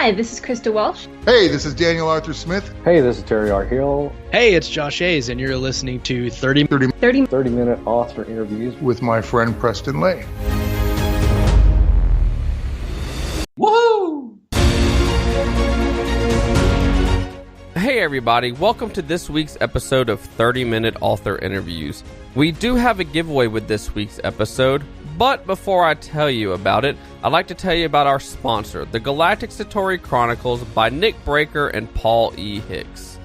Hi, this is Krista Walsh. Hey, this is Daniel Arthur Smith. Hey, this is Terry R. Hill. Hey, it's Josh Hayes, and you're listening to 30-minute author interviews with my friend Preston Lay. Woohoo! Hey everybody, welcome to this week's episode of 30-minute author interviews. We do have a giveaway with this week's episode, but before I tell you about it, I'd like to tell you about our sponsor, The Galactic Satori Chronicles by Nick Breaker and Paul E. Hicks.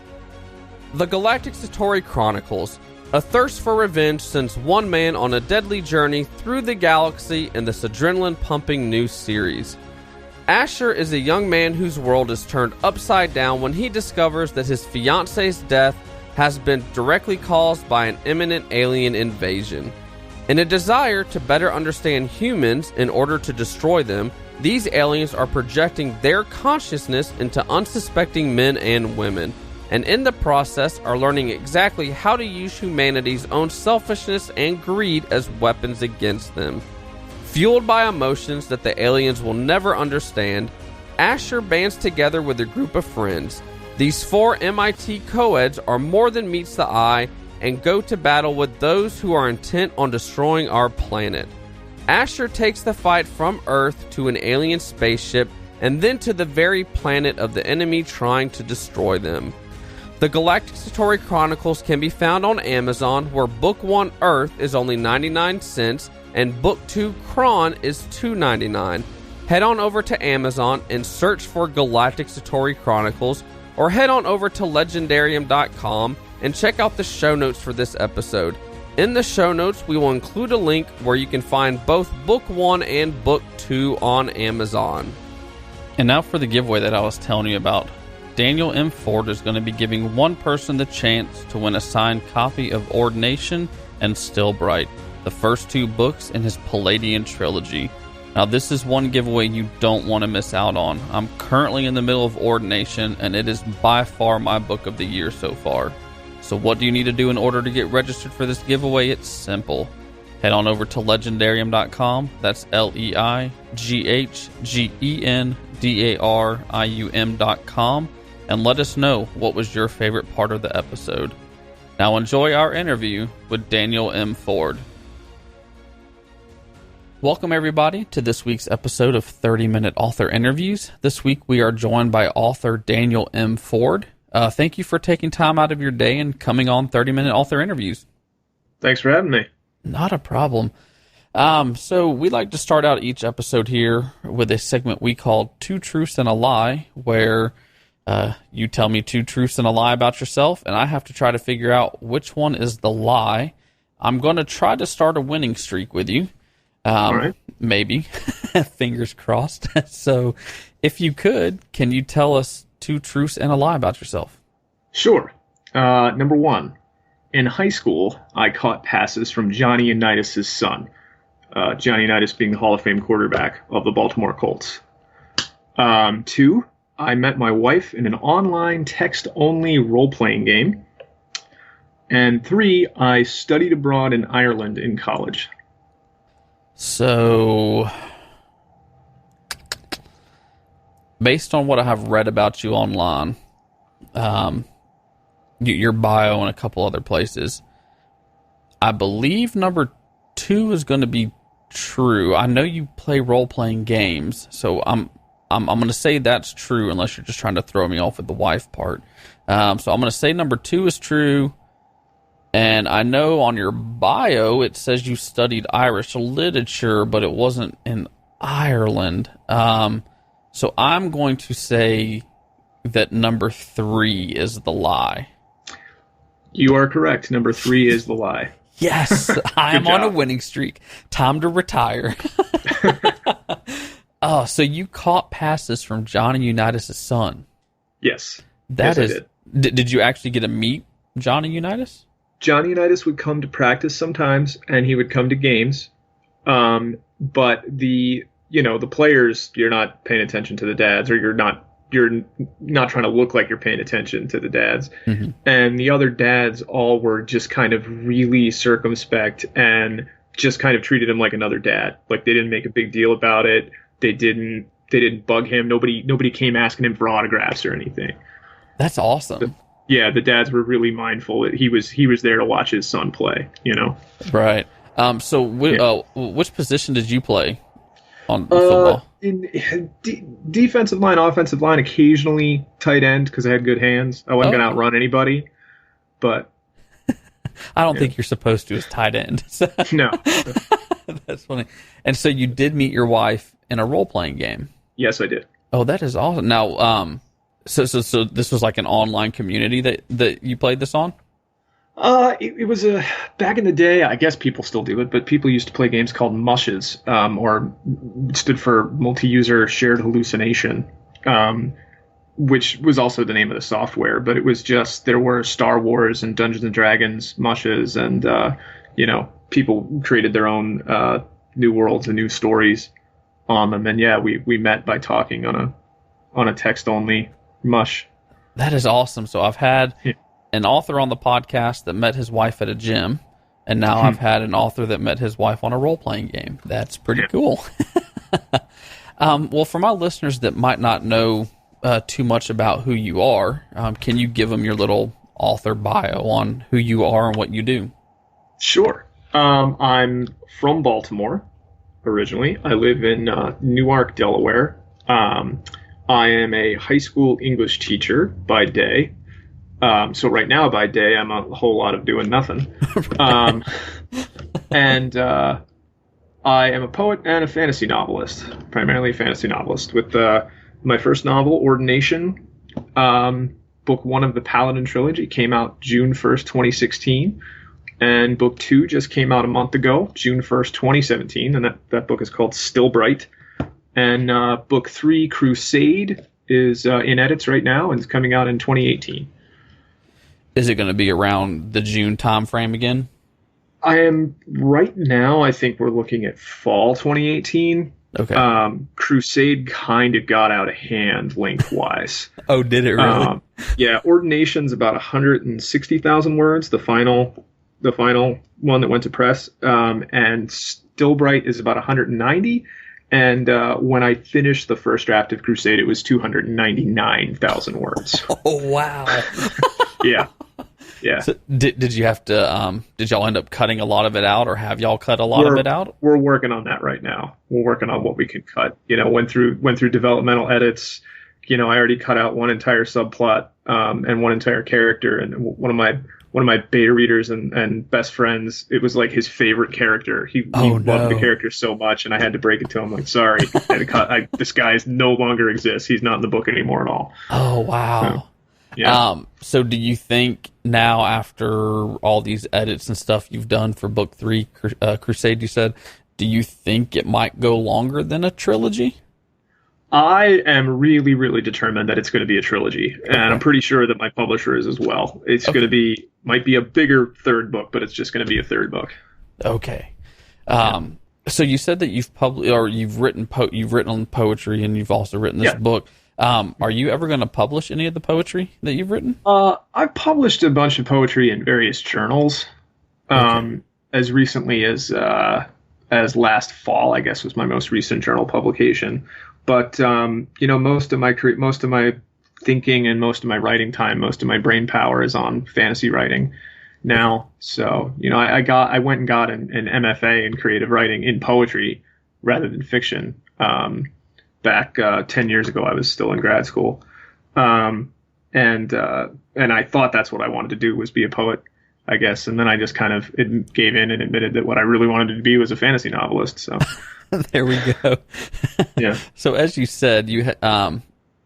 The Galactic Satori Chronicles, a thirst for revenge sends one man on a deadly journey through the galaxy in this adrenaline-pumping new series. Asher is a young man whose world is turned upside down when he discovers that his fiancée's death has been directly caused by an imminent alien invasion. In a desire to better understand humans in order to destroy them, these aliens are projecting their consciousness into unsuspecting men and women, and in the process are learning exactly how to use humanity's own selfishness and greed as weapons against them. Fueled by emotions that the aliens will never understand, Asher bands together with a group of friends. These four MIT co-eds are more than meets the eye and go to battle with those who are intent on destroying our planet. Asher takes the fight from Earth to an alien spaceship and then to the very planet of the enemy trying to destroy them. The Galactic Satori Chronicles can be found on Amazon, where Book 1 Earth is only 99 cents and Book 2 Kron is $2.99. Head on over to Amazon and search for Galactic Satori Chronicles, or head on over to Leigendarium.com and check out the show notes for this episode. In the show notes, we will include a link where you can find both Book 1 and Book 2 on Amazon. And now for the giveaway that I was telling you about. Daniel M. Ford is going to be giving one person the chance to win a signed copy of Ordination and Still Bright, the first two books in his Paladin Trilogy. Now, this is one giveaway you don't want to miss out on. I'm currently in the middle of Ordination, and it is by far my book of the year so far. So what do you need to do in order to get registered for this giveaway? It's simple. Head on over to Leigendarium.com. That's Leigendarium.com, and let us know what was your favorite part of the episode. Now enjoy our interview with Daniel M. Ford. Welcome everybody to this week's episode of 30-Minute Author Interviews. This week we are joined by author Daniel M. Ford. Thank you for taking time out of your day and coming on 30-Minute Author Interviews. Thanks for having me. Not a problem. So we like to start out each episode here with a segment we call Two Truths and a Lie, where you tell me two truths and a lie about yourself, and I have to try to figure out which one is the lie. I'm going to try to start a winning streak with you. All right. Maybe. Fingers crossed. So if you could, can you tell us two truths and a lie about yourself? Sure. Number one, in high school, I caught passes from Johnny Unitas' son. Johnny Unitas being the Hall of Fame quarterback of the Baltimore Colts. Two, I met my wife in an online text-only role-playing game. And three, I studied abroad in Ireland in college. So, based on what I have read about you online, your bio and a couple other places, I believe number two is going to be true. I know you play role-playing games, so I'm going to say that's true, unless you're just trying to throw me off with the wife part. So I'm going to say number two is true. And I know on your bio it says you studied Irish literature, but it wasn't in Ireland. So I'm going to say that number three is the lie. You are correct. Number three is the lie. Yes, I am on a winning streak. Time to retire. Oh, so you caught passes from Johnny Unitas' son. Yes. That yes, is. Did you actually get to meet Johnny Unitas? Johnny Unitas would come to practice sometimes, and he would come to games. But the players, you're not paying attention to the dads, or you're not trying to look like you're paying attention to the dads. Mm-hmm. And the other dads all were just kind of really circumspect and just kind of treated him like another dad. Like, they didn't make a big deal about it. They didn't didn't bug him. Nobody came asking him for autographs or anything. That's awesome. Yeah, the dads were really mindful that he was there to watch his son play. Right. So which position did you play on football? In defensive line, offensive line, occasionally tight end because I had good hands. I wasn't going to outrun anybody, but I don't think you're supposed to as tight end. No. That's funny. And so you did meet your wife in a role-playing game. Yes, I did. Oh, that is awesome. Now, so this was like an online community that you played this on? It was back in the day. I guess people still do it, but people used to play games called Mushes, or stood for Multi-User Shared Hallucination, which was also the name of the software. But it was just there were Star Wars and Dungeons and Dragons Mushes, and people created their own new worlds and new stories on them. And yeah, we met by talking on a text only mush. That is awesome. So I've had an author on the podcast that met his wife at a gym, and now I've had an author that met his wife on a role-playing game. That's pretty cool. Well, for my listeners that might not know too much about who you are, can you give them your little author bio on who you are and what you do? Sure. I'm from Baltimore originally. I live in Newark, Delaware. I am a high school English teacher by day. So right now by day, I'm a whole lot of doing nothing. And I am a poet and a fantasy novelist, primarily a fantasy novelist, with my first novel, Ordination, book 1 of the Paladin Trilogy, came out June 1st, 2016. And book 2 just came out a month ago, June 1st, 2017. And that book is called Still Bright. And book 3, Crusade, is in edits right now and is coming out in 2018. Is it going to be around the June time frame again? I am right now. I think we're looking at fall 2018. Okay. Crusade kind of got out of hand lengthwise. Oh, did it really? Yeah. Ordination's about 160,000 words. The final one that went to press. And Still Bright is about 190. And when I finished the first draft of Crusade, it was 299,000 words. Oh, wow. Yeah. Yeah. So did you have to, did y'all end up cutting a lot of it out, or have y'all cut a lot of it out? We're working on that right now. We're working on what we can cut. Went through developmental edits. I already cut out one entire subplot, and one entire character. And one of my beta readers and best friends, it was like his favorite character. He loved the character so much, and I had to break it to him, like, sorry, this guy no longer exists. He's not in the book anymore at all. Oh, wow. Yeah. So do you think now, after all these edits and stuff you've done for book 3, Crusade, you said, do you think it might go longer than a trilogy? I am really, really determined that it's going to be a trilogy, and I'm pretty sure that my publisher is as well. It's going to might be a bigger third book, but it's just going to be a third book. Okay. So you said that you've written poetry, and you've also written this book. Are you ever going to publish any of the poetry that you've written? I've published a bunch of poetry in various journals. As recently as last fall, I guess, was my most recent journal publication. But most of my thinking and most of my writing time, most of my brain power is on fantasy writing now. So I went and got an MFA in creative writing in poetry rather than fiction. Back 10 years ago, I was still in grad school, and I thought that's what I wanted to do, was be a poet, I guess. And then I just kind of gave in and admitted that what I really wanted to be was a fantasy novelist. So there we go. Yeah. So as you said, you said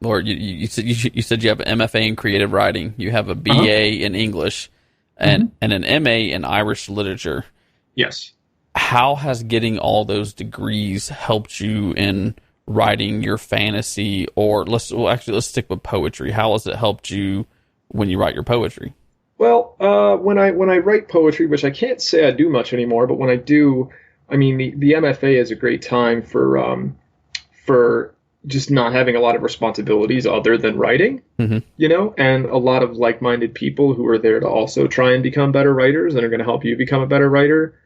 you have an MFA in creative writing, you have a BA in English, and an MA in Irish literature. Yes. How has getting all those degrees helped you in writing your fantasy, or let's stick with poetry? How has it helped you when you write your poetry? Well, when I write poetry, which I can't say I do much anymore, but when I do, I mean, the MFA is a great time for just not having a lot of responsibilities other than writing, and a lot of like-minded people who are there to also try and become better writers and are going to help you become a better writer.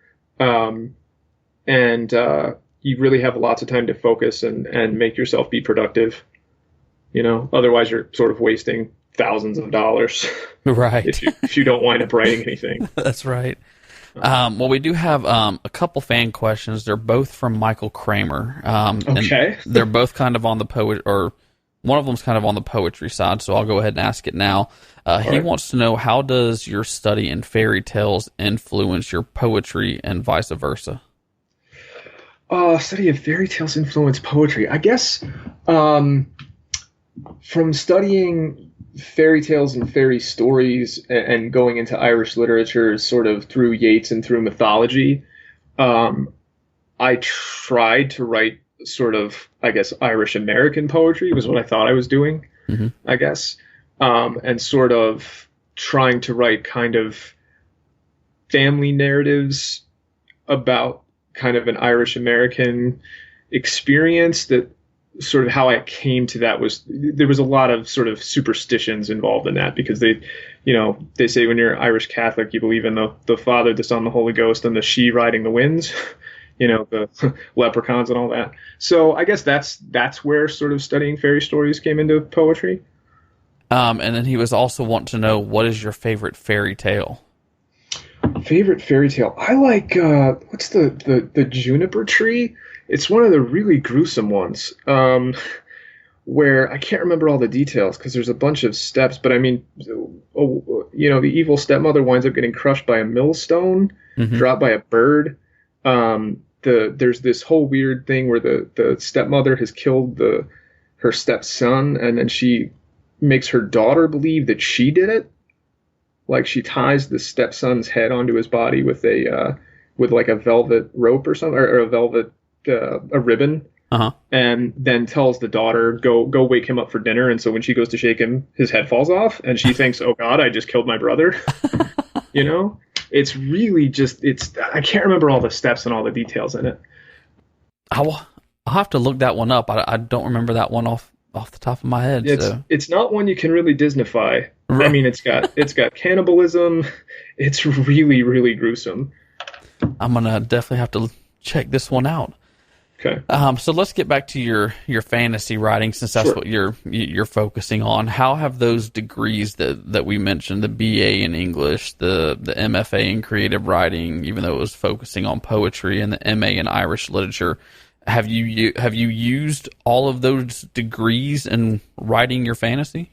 you really have lots of time to focus and make yourself be productive. Otherwise you're sort of wasting thousands of dollars. Right. if you don't wind up writing anything. That's right. Well, we do have a couple fan questions. They're both from Michael Kramer. Okay. And they're both kind of on the poet, or one of them's kind of on the poetry side, so I'll go ahead and ask it now. He wants to know, how does your study in fairy tales influence your poetry and vice versa? Study of fairy tales influence poetry. I guess from studying fairy tales and fairy stories and going into Irish literature sort of through Yeats and through mythology, I tried to write sort of, I guess, Irish American poetry was what I thought I was doing, I guess, and sort of trying to write kind of family narratives about kind of an Irish American experience. That sort of how I came to that was, there was a lot of sort of superstitions involved in that, because they say when you're Irish Catholic, you believe in the Father, the Son, the Holy Ghost, and the she riding the winds, the leprechauns and all that. So I guess that's where sort of studying fairy stories came into poetry. And then he was also wanting to know, what is your favorite fairy tale? Favorite fairy tale? I like, what's the juniper tree? It's one of the really gruesome ones, where I can't remember all the details because there's a bunch of steps. But I mean, the evil stepmother winds up getting crushed by a millstone, dropped by a bird. There's this whole weird thing where the stepmother has killed her stepson, and then she makes her daughter believe that she did it. Like, she ties the stepson's head onto his body with like a velvet rope or something, or a velvet a ribbon, and then tells the daughter, go wake him up for dinner. And so when she goes to shake him, his head falls off, and she thinks, oh God, I just killed my brother. It's really just, I can't remember all the steps and all the details in it. I'll have to look that one up. I don't remember that one off the top of my head. It's not one you can really Disneyfy. Right. I mean, it's got cannibalism. It's really, really gruesome. I'm gonna definitely have to check this one out. Okay. So let's get back to your fantasy writing, since that's what you're focusing on. How have those degrees that we mentioned, the BA in English, the MFA in creative writing, even though it was focusing on poetry, and the MA in Irish literature, have you used all of those degrees in writing your fantasy?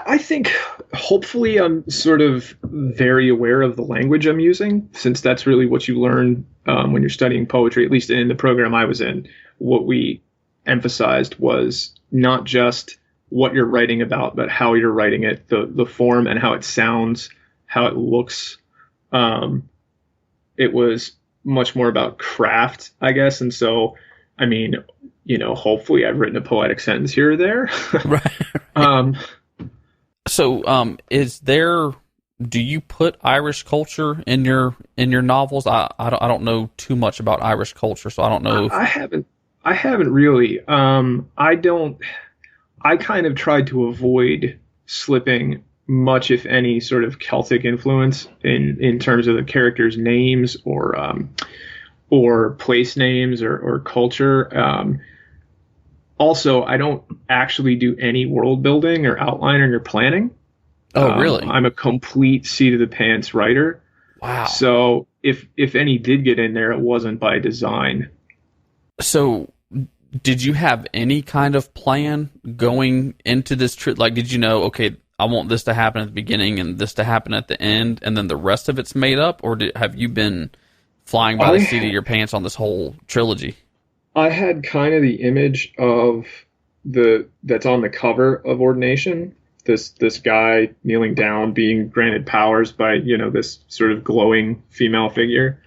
I think hopefully I'm sort of very aware of the language I'm using, since that's really what you learn when you're studying poetry, at least in the program I was in. What we emphasized was not just what you're writing about, but how you're writing it, the form and how it sounds, how it looks. It was much more about craft, I guess. And so, I mean, hopefully I've written a poetic sentence here or there. Right. So, do you put Irish culture in your novels? I don't know too much about Irish culture, so I don't know. I haven't really. I kind of tried to avoid slipping much, if any, sort of Celtic influence in terms of the characters' names or place names or culture. Also, I don't actually do any world building or outlining or planning. Oh, really? I'm a complete seat of the pants writer. Wow. So if any did get in there, it wasn't by design. So did you have any kind of plan going into this trip? Like, did you know, okay, I want this to happen at the beginning and this to happen at the end, and then the rest of it's made up? Or have you been flying by the seat of your pants on this whole trilogy? I had kind of the image of that's on the cover of Ordination. This guy kneeling down, being granted powers by, this sort of glowing female figure.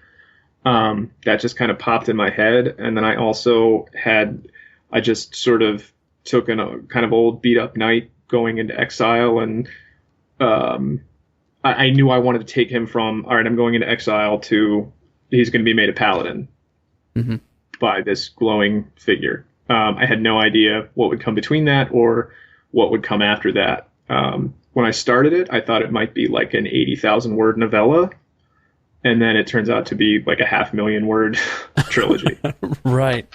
That just kind of popped in my head. And then I just sort of took a kind of old beat up knight going into exile. And I knew I wanted to take him from, all right, I'm going into exile, to he's going to be made a paladin. Mm-hmm. By this glowing figure. I had no idea what would come between that or what would come after that. When I started it, I thought it might be like an 80,000 word novella. and then it turns out to be like a 500,000 word trilogy. Right.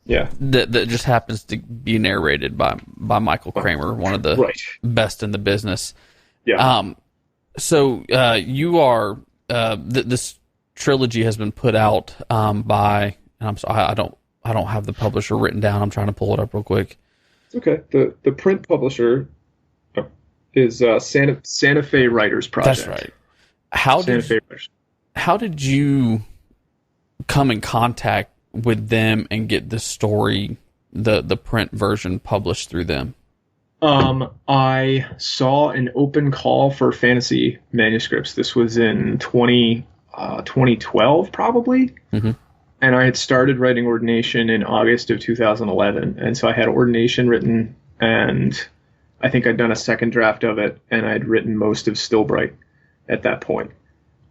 Yeah. That just happens to be narrated by Michael Kramer, one of the best in the business. Yeah. So you are this trilogy has been put out by, and I'm sorry, I don't have the publisher written down. I'm trying to pull it up real quick. Okay. The print publisher is Santa Fe Writers Project. That's right. How did you come in contact with them and get the story, the print version, published through them? I saw an open call for fantasy manuscripts. This was in 2012, probably. Mm-hmm. And I had started writing Ordination in August of 2011. And so I had Ordination written, and I think I'd done a second draft of it, and I'd written most of Stillbright at that point.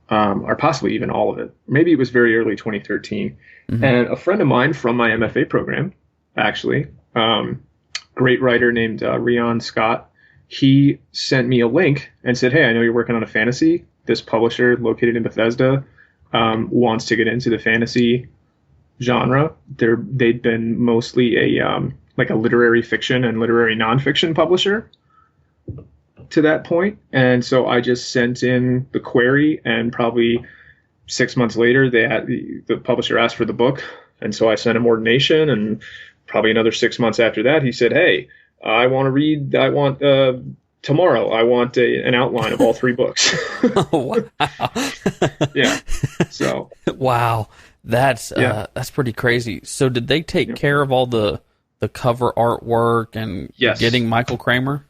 Or possibly even all of it. Maybe it was very early 2013. Mm-hmm. And a friend of mine from my MFA program, actually, great writer named Rion Scott, he sent me a link and said, hey, I know you're working on a fantasy. This publisher located in Bethesda wants to get into the fantasy genre. They'd been mostly a literary fiction and literary nonfiction publisher to that point. And so I just sent in the query, and probably 6 months later, the publisher asked for the book. And so I sent him Ordination, and probably another 6 months after that, he said, hey, tomorrow, I want an outline of all 3 books. Oh, wow. Yeah. So. Wow. That's pretty crazy. So did they take care of all the cover artwork and getting Michael Kramer?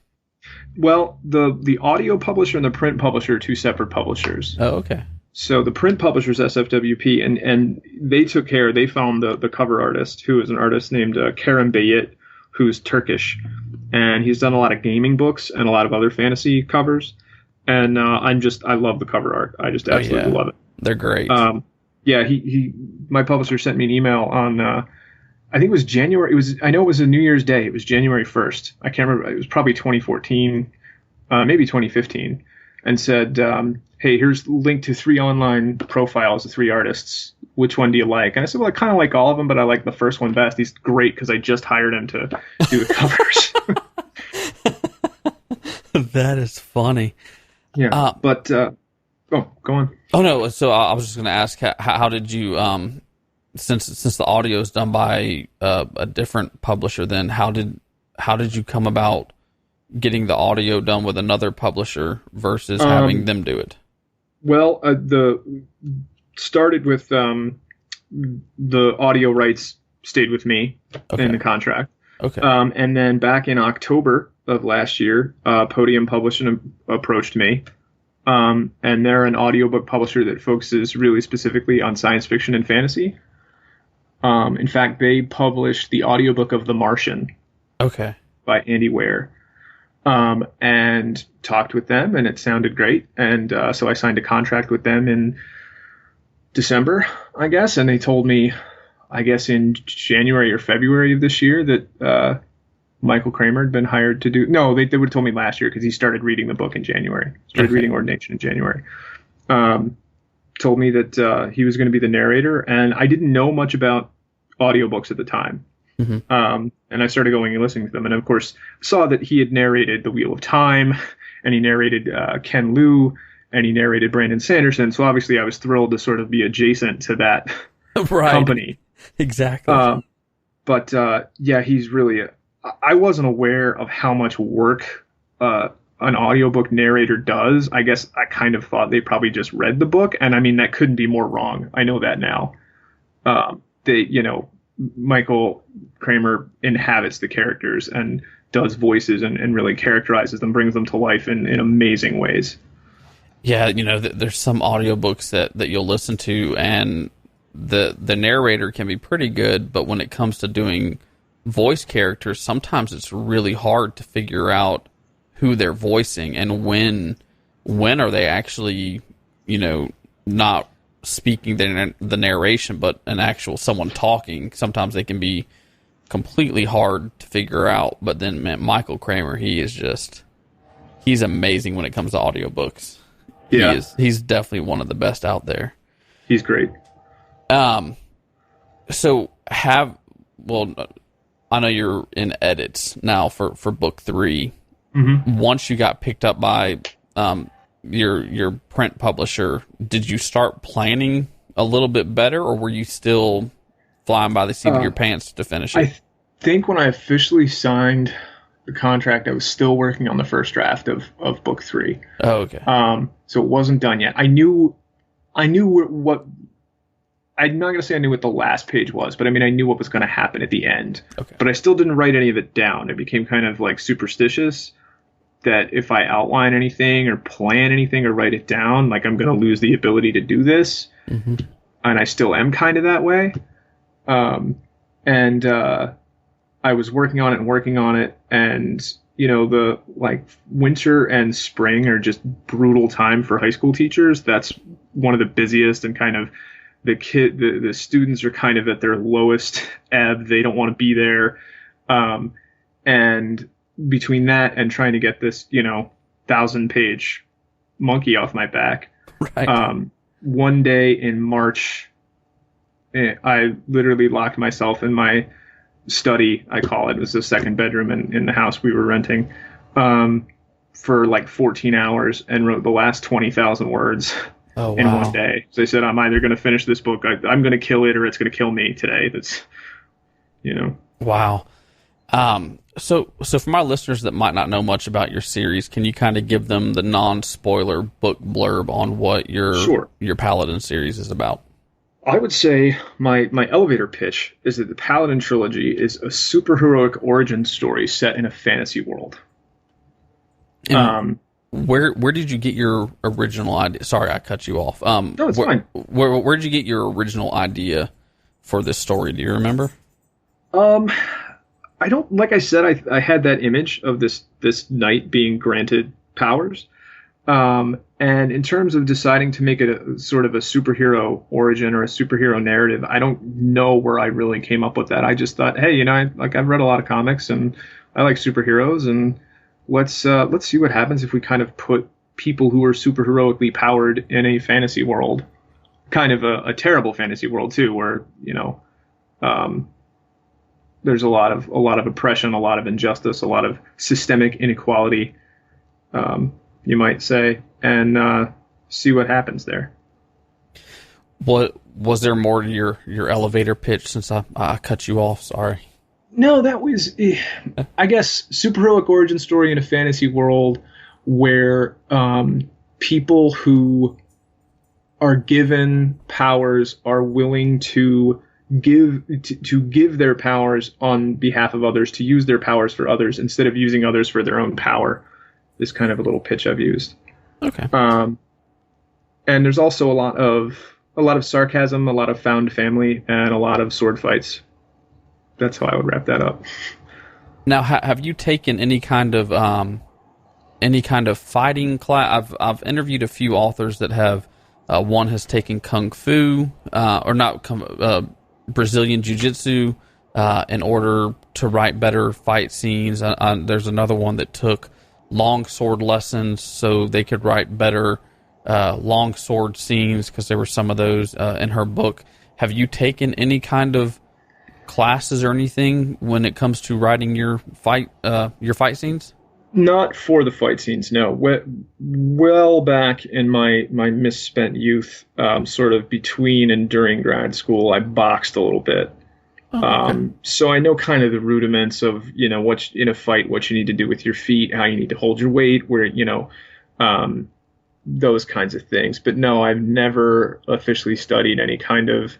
Well, the audio publisher and the print publisher are 2 separate publishers. Oh, okay. So the print publisher is SFWP, and they took care. They found the cover artist, who is an artist named Kerem Beyit, who's Turkish, and he's done a lot of gaming books and a lot of other fantasy covers. And I love the cover art. I just absolutely love it. They're great. My publisher sent me an email on, I think it was January. I know it was a New Year's Day. It was January 1st. I can't remember. It was probably 2014, maybe 2015, and said, hey, here's a link to 3 online profiles of 3 artists. Which one do you like? And I said, well, I kind of like all of them, but I like the first one best. He's great because I just hired him to do the covers. That is funny. Yeah. Go on. Oh, no. So I was just going to ask, how did you, since the audio is done by a different publisher, then how did you come about getting the audio done with another publisher versus having them do it? Well, started with the audio rights stayed with me in the contract. Okay. And then back in October of last year, Podium Publishing approached me. And they're an audiobook publisher that focuses really specifically on science fiction and fantasy. In fact, they published the audiobook of The Martian. Okay. By Andy Ware. And talked with them, and it sounded great. And so I signed a contract with them in December, I guess. And they told me, I guess in January or February of this year, that Michael Kramer had been hired to do. No, they would have told me last year, because he started reading the book in January. Reading Ordination in January. Told me that he was going to be the narrator, and I didn't know much about audiobooks at the time. Mm-hmm. And I started going and listening to them, and of course saw that he had narrated The Wheel of Time, and he narrated Ken Liu, and he narrated Brandon Sanderson. So obviously I was thrilled to sort of be adjacent to that company. Exactly. He's really I wasn't aware of how much work an audiobook narrator does. I guess I kind of thought they probably just read the book, and I mean, that couldn't be more wrong. I know that now. Michael Kramer inhabits the characters and does voices and really characterizes them, brings them to life in amazing ways. Yeah, there's some audiobooks that you'll listen to, and the narrator can be pretty good, but when it comes to doing voice characters, sometimes it's really hard to figure out who they're voicing and when are they actually, not speaking the narration, but an actual someone talking. Sometimes they can be completely hard to figure out. But then, man, Michael Kramer, he's amazing when it comes to audiobooks. Yeah. He's definitely one of the best out there. He's great. So I know you're in edits now for book 3. Mm-hmm. Once you got picked up by your print publisher, did you start planning a little bit better, or were you still flying by the seat of your pants to finish it? I think when I officially signed the contract, I was still working on the first draft of book 3. Oh, okay. So it wasn't done yet. I knew what. I'm not going to say I knew what the last page was, but I mean, I knew what was going to happen at the end. Okay. But I still didn't write any of it down. It became kind of like superstitious that if I outline anything or plan anything or write it down, like I'm going to lose the ability to do this. Mm-hmm. And I still am kind of that way. I was working on it, and the like winter and spring are just brutal time for high school teachers. That's one of the busiest, and kind of the students are kind of at their lowest ebb. They don't want to be there. And between that and trying to get this, 1,000-page monkey off my back, right. One day in March, I literally locked myself in my study. I call it. It was the second bedroom in the house we were renting, for like 14 hours and wrote the last 20,000 words. Oh, wow. In one day. So I said, I'm either going to finish this book, I'm going to kill it, or it's going to kill me today. That's, Wow. So for my listeners that might not know much about your series, can you kind of give them the non-spoiler book blurb on what your Paladin series is about? I would say my elevator pitch is that the Paladin Trilogy is a superheroic origin story set in a fantasy world. Where did you get your original idea? Sorry, I cut you off. No, it's fine. Where did you get your original idea for this story? Do you remember? I don't. Like I said, I had that image of this knight being granted powers. And in terms of deciding to make it a sort of a superhero origin or a superhero narrative, I don't know where I really came up with that. I just thought, hey, I've read a lot of comics and I like superheroes, and let's see what happens if we kind of put people who are superheroically powered in a fantasy world, kind of a terrible fantasy world too, where there's a lot of oppression, a lot of injustice, a lot of systemic inequality, you might say, and see what happens there. What was there more to your elevator pitch? Since I cut you off, sorry. No, that was, I guess, superheroic origin story in a fantasy world where people who are given powers are willing to give their powers on behalf of others, to use their powers for others instead of using others for their own power. Is kind of a little pitch I've used. Okay. And there's also a lot of sarcasm, a lot of found family, and a lot of sword fights. That's how I would wrap that up. Now, have you taken any kind of fighting class? I've interviewed a few authors that have. One has taken kung fu, or not Brazilian jiu-jitsu, in order to write better fight scenes. There's another one that took long sword lessons so they could write better long sword scenes, because there were some of those in her book. Have you taken any kind of classes or anything when it comes to writing your fight scenes? Not for the fight scenes, no. Well back in my misspent youth, sort of between and during grad school, I boxed a little bit. Oh, okay. So I know kind of the rudiments of, what in a fight, what you need to do with your feet, how you need to hold your weight, where, those kinds of things. But no, I've never officially studied any kind of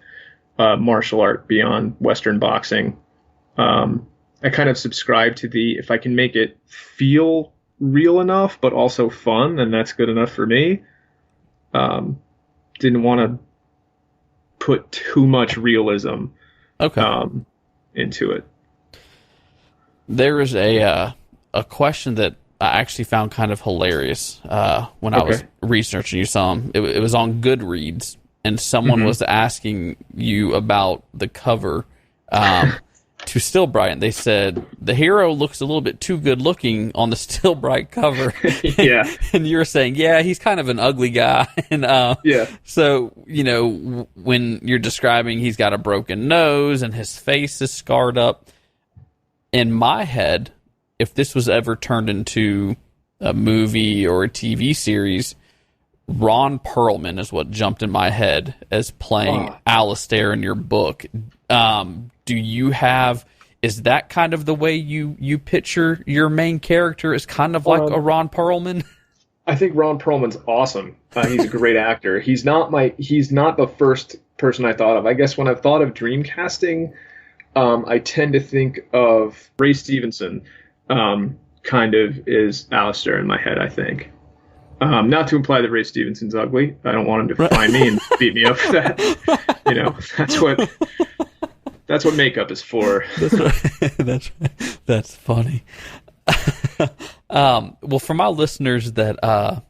martial art beyond Western boxing. I kind of subscribe to if I can make it feel real enough, but also fun, then that's good enough for me. Didn't want to put too much realism into it. There is a question that I actually found kind of hilarious when I was researching you some. It was on Goodreads, and someone was asking you about the cover. to Stillbright, and they said the hero looks a little bit too good looking on the Stillbright cover. Yeah. And you were saying, yeah, he's kind of an ugly guy. And Yeah. so, when you're describing he's got a broken nose and his face is scarred up, in my head, if this was ever turned into a movie or a TV series, Ron Perlman is what jumped in my head as playing Allystaire in your book. Do you have... Is that kind of the way you picture your main character as kind of like a Ron Perlman? I think Ron Perlman's awesome. He's a great actor. He's not the first person I thought of. I guess when I've thought of dream casting, I tend to think of Ray Stevenson, kind of is Allystaire in my head, I think. Not to imply that Ray Stevenson's ugly. I don't want him to find me and beat me up for that. That's what makeup is for. That's funny. Well, for my listeners that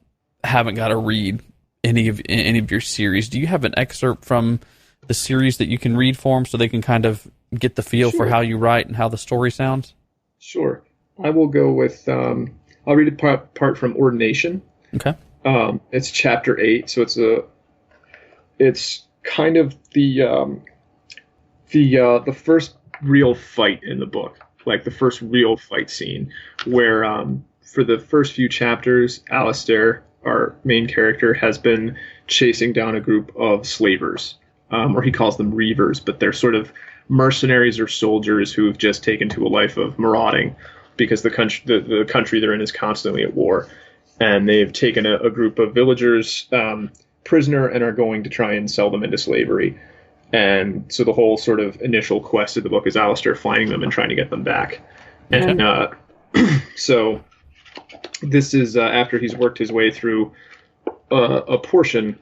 haven't got to read any of your series, do you have an excerpt from the series that you can read for them so they can kind of get the feel for how you write and how the story sounds? Sure. I will go with, I'll read a part from Ordination. Okay. It's chapter 8, so it's kind of the first real fight in the book, like the first real fight scene, where for the first few chapters, Allystaire, our main character, has been chasing down a group of slavers, or he calls them reavers, but they're sort of mercenaries or soldiers who've just taken to a life of marauding because the country they're in is constantly at war. And they've taken a group of villagers prisoner and are going to try and sell them into slavery. And so the whole sort of initial quest of the book is Allystaire finding them and trying to get them back. And so this is after he's worked his way through a portion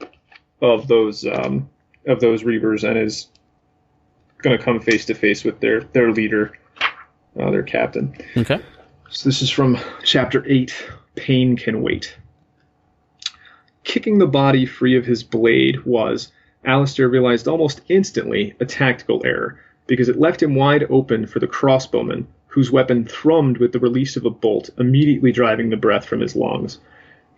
of those reavers and is going to come face to face with their leader, their captain. Okay. So this is from chapter 8. Pain Can Wait. Kicking the body free of his blade was, Allystaire realized almost instantly, a tactical error, because it left him wide open for the crossbowman, whose weapon thrummed with the release of a bolt, immediately driving the breath from his lungs.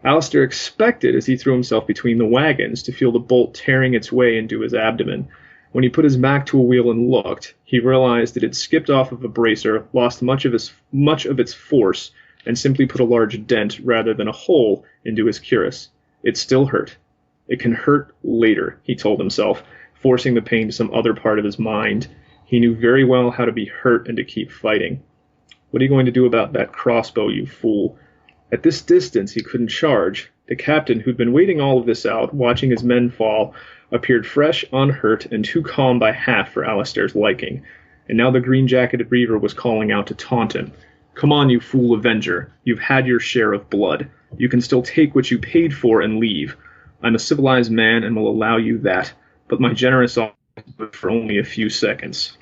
Allystaire expected, as he threw himself between the wagons, to feel the bolt tearing its way into his abdomen. When he put his back to a wheel and looked, he realized it had skipped off of a bracer, lost much of its force, and simply put a large dent rather than a hole into his cuirass. It still hurt. It can hurt later, he told himself, forcing the pain to some other part of his mind. He knew very well how to be hurt and to keep fighting. What are you going to do about that crossbow, you fool? At this distance he couldn't charge. The captain, who'd been waiting all of this out, watching his men fall, appeared fresh, unhurt, and too calm by half for Allystaire's liking. And now the green-jacketed reaver was calling out to taunt him. Come on, you fool avenger. You've had your share of blood. You can still take what you paid for and leave. I'm a civilized man and will allow you that, but my generous offer is for only a few seconds.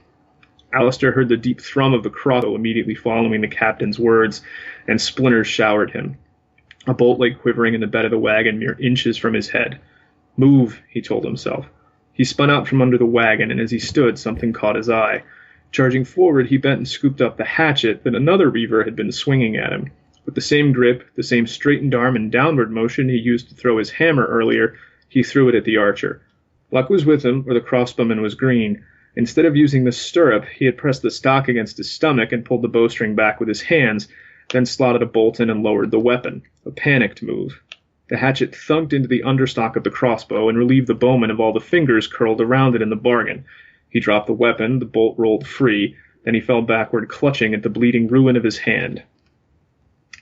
Allystaire heard the deep thrum of the crossbow immediately following the captain's words, and splinters showered him. A bolt lay quivering in the bed of the wagon mere inches from his head. Move, he told himself. He spun out from under the wagon, and as he stood, something caught his eye. Charging forward, he bent and scooped up the hatchet that another reaver had been swinging at him. With the same grip, the same straightened arm and downward motion he used to throw his hammer earlier, he threw it at the archer. Luck was with him, or the crossbowman was green. Instead of using the stirrup, he had pressed the stock against his stomach and pulled the bowstring back with his hands, then slotted a bolt in and lowered the weapon. A panicked move. The hatchet thunked into the understock of the crossbow and relieved the bowman of all the fingers curled around it in the bargain. He dropped the weapon, the bolt rolled free, then he fell backward, clutching at the bleeding ruin of his hand.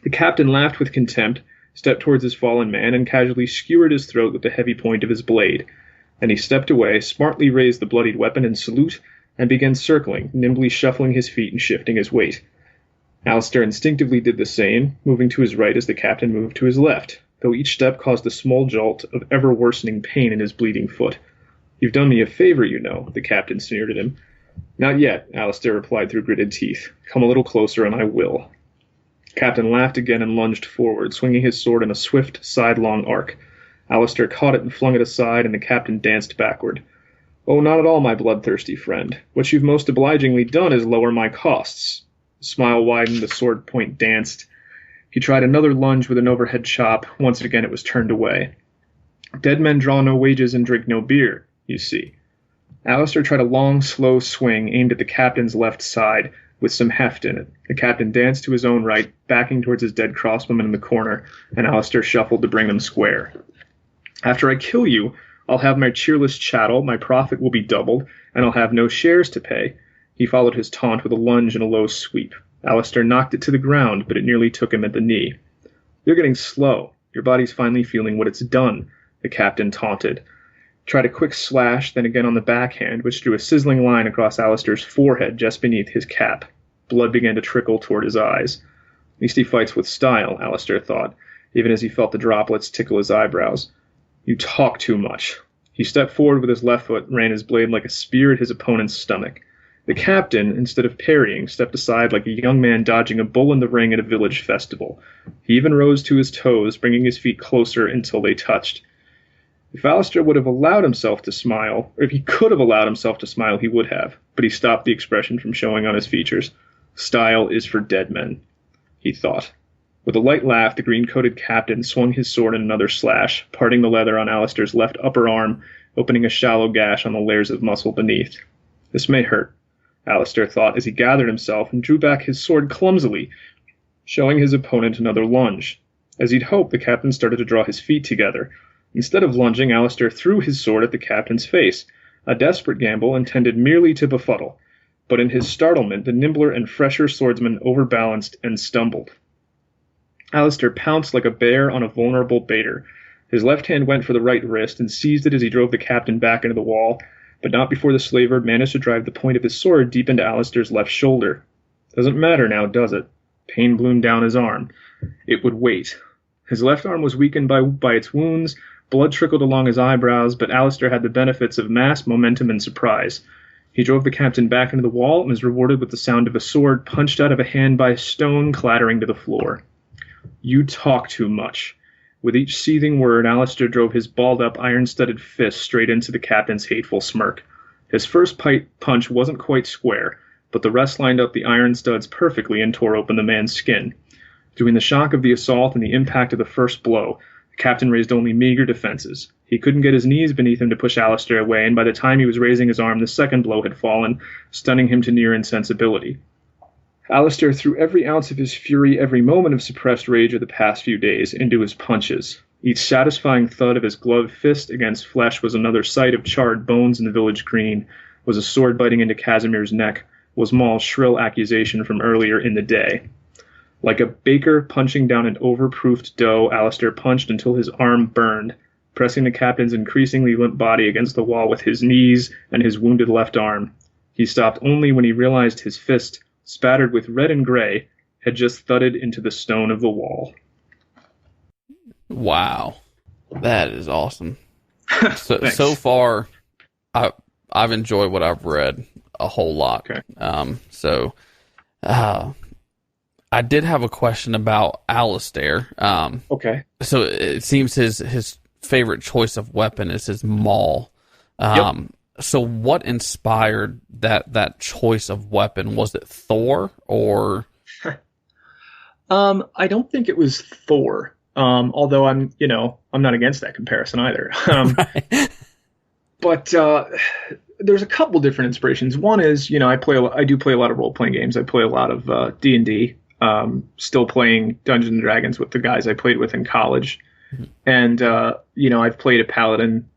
The captain laughed with contempt, stepped towards his fallen man, and casually skewered his throat with the heavy point of his blade. Then he stepped away, smartly raised the bloodied weapon in salute, and began circling, nimbly shuffling his feet and shifting his weight. Allystaire instinctively did the same, moving to his right as the captain moved to his left, though each step caused a small jolt of ever-worsening pain in his bleeding foot. You've done me a favor, you know, the captain sneered at him. Not yet, Allystaire replied through gritted teeth. Come a little closer and I will. The captain laughed again and lunged forward, swinging his sword in a swift, sidelong arc. Allystaire caught it and flung it aside, and the captain danced backward. "Oh, not at all, my bloodthirsty friend. What you've most obligingly done is lower my costs." The smile widened, the sword point danced. He tried another lunge with an overhead chop. Once again it was turned away. Dead men draw no wages and drink no beer, you see. Allystaire tried a long, slow swing aimed at the captain's left side, with some heft in it. The captain danced to his own right, backing towards his dead crossbowman in the corner, and Allystaire shuffled to bring them square. "After I kill you, I'll have my cheerless chattel, my profit will be doubled, and I'll have no shares to pay." He followed his taunt with a lunge and a low sweep. Allystaire knocked it to the ground, but it nearly took him at the knee. "You're getting slow. Your body's finally feeling what it's done," the captain taunted. Tried a quick slash, then again on the backhand, which drew a sizzling line across Allystaire's forehead just beneath his cap. Blood began to trickle toward his eyes. At least he fights with style, Allystaire thought, even as he felt the droplets tickle his eyebrows. "You talk too much." He stepped forward with his left foot and ran his blade like a spear at his opponent's stomach. The captain, instead of parrying, stepped aside like a young man dodging a bull in the ring at a village festival. He even rose to his toes, bringing his feet closer until they touched. If Allystaire would have allowed himself to smile, or if he could have allowed himself to smile, he would have, but he stopped the expression from showing on his features. "Style is for dead men," he thought. With a light laugh, the green-coated captain swung his sword in another slash, parting the leather on Allystaire's left upper arm, opening a shallow gash on the layers of muscle beneath. This may hurt, Allystaire thought as he gathered himself and drew back his sword clumsily, showing his opponent another lunge. As he'd hoped, the captain started to draw his feet together. Instead of lunging, Allystaire threw his sword at the captain's face, a desperate gamble intended merely to befuddle. But in his startlement, the nimbler and fresher swordsman overbalanced and stumbled. Allystaire pounced like a bear on a vulnerable baiter. His left hand went for the right wrist and seized it as he drove the captain back into the wall, but not before the slaver managed to drive the point of his sword deep into Allystaire's left shoulder. Doesn't matter now, does it? Pain bloomed down his arm. It would wait. His left arm was weakened by its wounds, blood trickled along his eyebrows, but Allystaire had the benefits of mass, momentum, and surprise. He drove the captain back into the wall and was rewarded with the sound of a sword punched out of a hand by a stone clattering to the floor. "You talk too much." With each seething word, Allystaire drove his balled-up, iron-studded fist straight into the captain's hateful smirk. His first punch wasn't quite square, but the rest lined up the iron studs perfectly and tore open the man's skin. Between the shock of the assault and the impact of the first blow, the captain raised only meager defenses. He couldn't get his knees beneath him to push Allystaire away, and by the time he was raising his arm, the second blow had fallen, stunning him to near insensibility. Allystaire threw every ounce of his fury, every moment of suppressed rage of the past few days, into his punches. Each satisfying thud of his gloved fist against flesh was another sight of charred bones in the village green, was a sword biting into Casimir's neck, was Maul's shrill accusation from earlier in the day. Like a baker punching down an overproofed dough, Allystaire punched until his arm burned, pressing the captain's increasingly limp body against the wall with his knees and his wounded left arm. He stopped only when he realized his fist, spattered with red and gray, had just thudded into the stone of the wall. Wow. That is awesome. So far, I've enjoyed what I've read a whole lot. Okay. I did have a question about Allystaire. Okay. So it seems his favorite choice of weapon is his maul. Yep. So what inspired that choice of weapon? Was it Thor or? I don't think it was Thor. Although I'm not against that comparison either. Right. But there's a couple different inspirations. One is, I do play a lot of role-playing games. I play a lot of D&D. Still playing Dungeons and Dragons with the guys I played with in college. Mm-hmm. And, I've played a paladin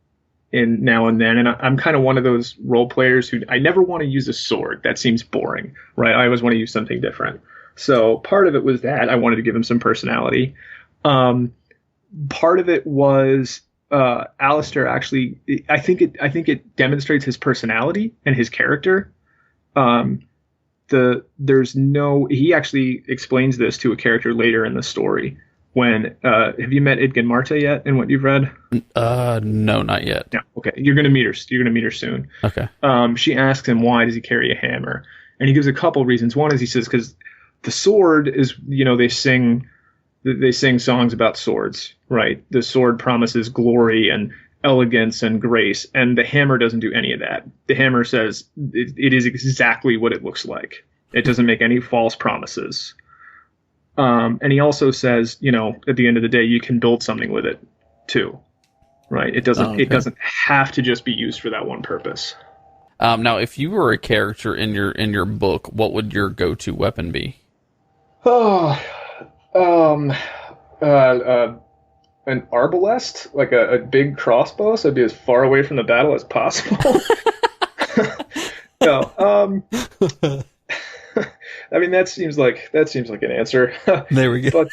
in now and then. And I'm kind of one of those role players who I never want to use a sword. That seems boring, right? I always want to use something different. So part of it was that I wanted to give him some personality. Part of it was Allystaire actually. I think it demonstrates his personality and his character. He actually explains this to a character later in the story. When have you met Idgen Marta yet? In what you've read? No, not yet. Yeah. Okay, you're gonna meet her. You're gonna meet her soon. Okay. She asks him why does he carry a hammer, and he gives a couple reasons. One is he says because the sword is, they sing songs about swords, right? The sword promises glory and elegance and grace, and the Hammer doesn't do any of that. The Hammer says it is exactly what it looks like. It doesn't make any false promises. And he also says, at the end of the day, you can build something with it too, right? It doesn't have to just be used for that one purpose. Now, if you were a character in your book, what would your go-to weapon be? An arbalest, like a big crossbow, so I'd be as far away from the battle as possible. No, I mean that seems like an answer. There we go. But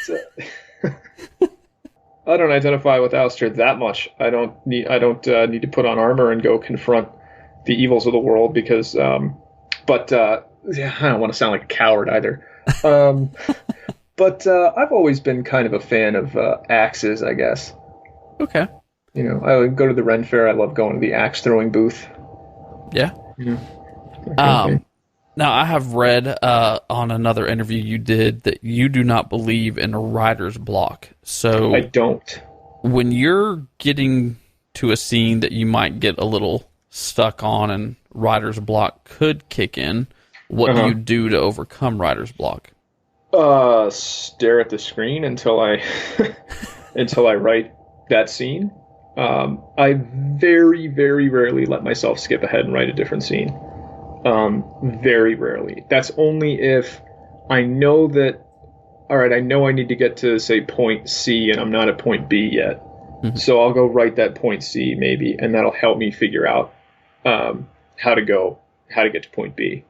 I don't identify with Allystaire that much. I don't need to put on armor and go confront the evils of the world because. But I don't want to sound like a coward either. But I've always been kind of a fan of axes, I guess. Okay. I would go to the Ren Fair. I love going to the axe throwing booth. Yeah. Now, I have read on another interview you did that you do not believe in a writer's block. So I don't. When you're getting to a scene that you might get a little stuck on and writer's block could kick in, what do you do to overcome writer's block? Stare at the screen until I write that scene. I very, very rarely let myself skip ahead and write a different scene. Very rarely. That's only if I know that, all right, I know I need to get to, say, point C and I'm not at point B yet. Mm-hmm. So I'll go write that point C maybe, and that'll help me figure out how to get to point B.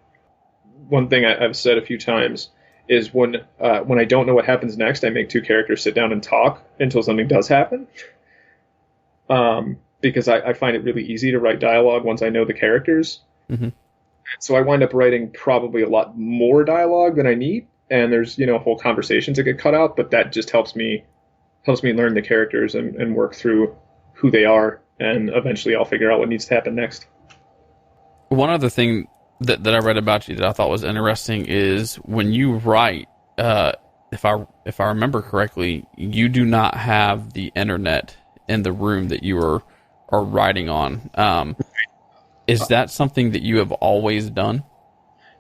One thing I've said a few times is when I don't know what happens next, I make two characters sit down and talk until something does happen. Because I find it really easy to write dialogue once I know the characters. Mm-hmm. So I wind up writing probably a lot more dialogue than I need, and there's whole conversations that get cut out. But that just helps me learn the characters and work through who they are, and eventually I'll figure out what needs to happen next. One other thing that I read about you that I thought was interesting is when you write, if I remember correctly, you do not have the internet in the room that you are writing on. Is that something that you have always done?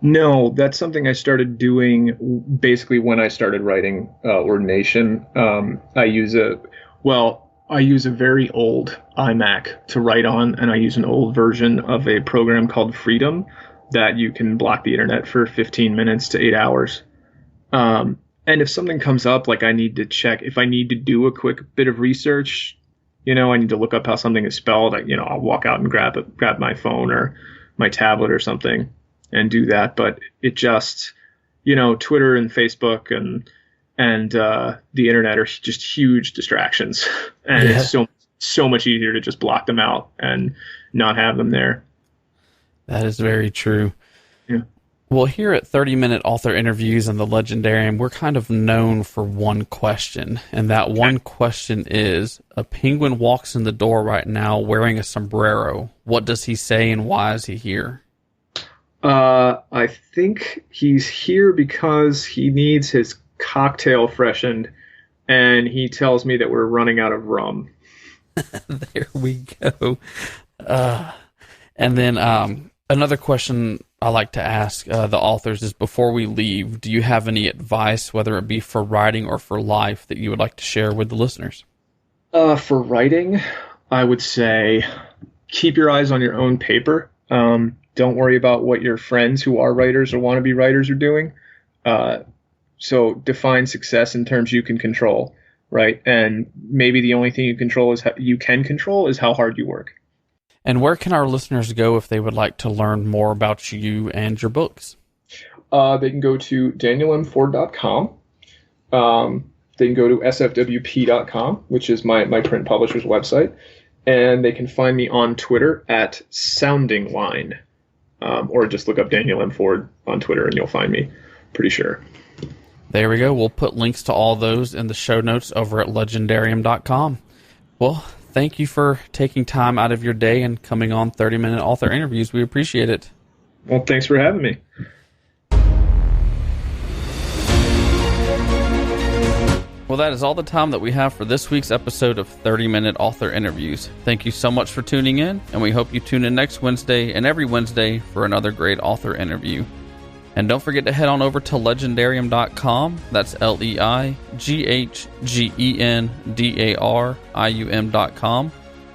No, that's something I started doing basically when I started writing Ordination. I use a very old iMac to write on, and I use an old version of a program called Freedom that you can block the internet for 15 minutes to 8 hours. And if something comes up, like I need to check, if I need to do a quick bit of research, I need to look up how something is spelled, I'll walk out and grab my phone or my tablet or something and do that. But it just, Twitter and Facebook and the internet are just huge distractions. And It's so much easier to just block them out and not have them there. That is very true. Yeah. Well, here at 30-Minute Author Interviews and the Leigendarium, we're kind of known for one question. And that one question is, a penguin walks in the door right now wearing a sombrero. What does he say and why is he here? I think he's here because he needs his cocktail freshened, and he tells me that we're running out of rum. There we go. And then another question I like to ask the authors is, before we leave, do you have any advice, whether it be for writing or for life, that you would like to share with the listeners? For writing, I would say keep your eyes on your own paper. Don't worry about what your friends who are writers or want to be writers are doing. So define success in terms you can control, right? And maybe the only thing you can control is how hard you work. And where can our listeners go if they would like to learn more about you and your books? They can go to danielmford.com. They can go to sfwp.com, which is my print publisher's website. And they can find me on Twitter at Sounding Line. Or just look up Daniel M. Ford on Twitter and you'll find me, pretty sure. There we go. We'll put links to all those in the show notes over at Leigendarium.com. Well, thank you for taking time out of your day and coming on 30-Minute Author Interviews. We appreciate it. Well, thanks for having me. Well, Well, that is all the time that we have for this week's episode of 30-Minute Author Interviews. Thank you so much for tuning in, and we hope you tune in next Wednesday and every Wednesday for another great author interview. And don't forget to head on over to Leigendarium.com. That's Leigendarium.com.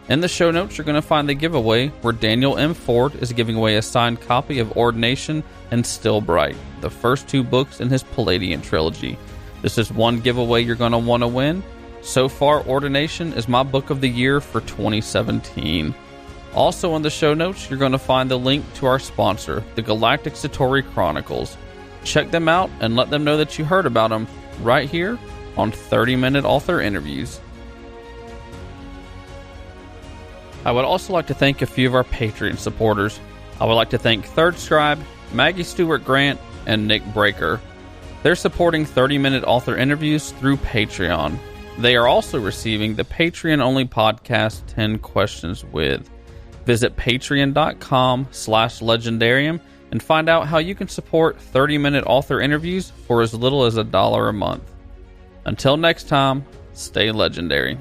In the show notes, you're going to find the giveaway where Daniel M. Ford is giving away a signed copy of Ordination and Still Bright, the first 2 books in his Paladin Trilogy. This is one giveaway you're going to want to win. So far, Ordination is my book of the year for 2017. Also in the show notes, you're going to find the link to our sponsor, the Galactic Satori Chronicles. Check them out and let them know that you heard about them right here on 30-Minute Author Interviews. I would also like to thank a few of our Patreon supporters. I would like to thank Third Scribe, Maggie Stewart Grant, and Nick Breaker. They're supporting 30-Minute Author Interviews through Patreon. They are also receiving the Patreon-only podcast 10 Questions With. Visit patreon.com/Leigendarium and find out how you can support 30-Minute Author Interviews for as little as $1 a month. Until next time, stay legendary.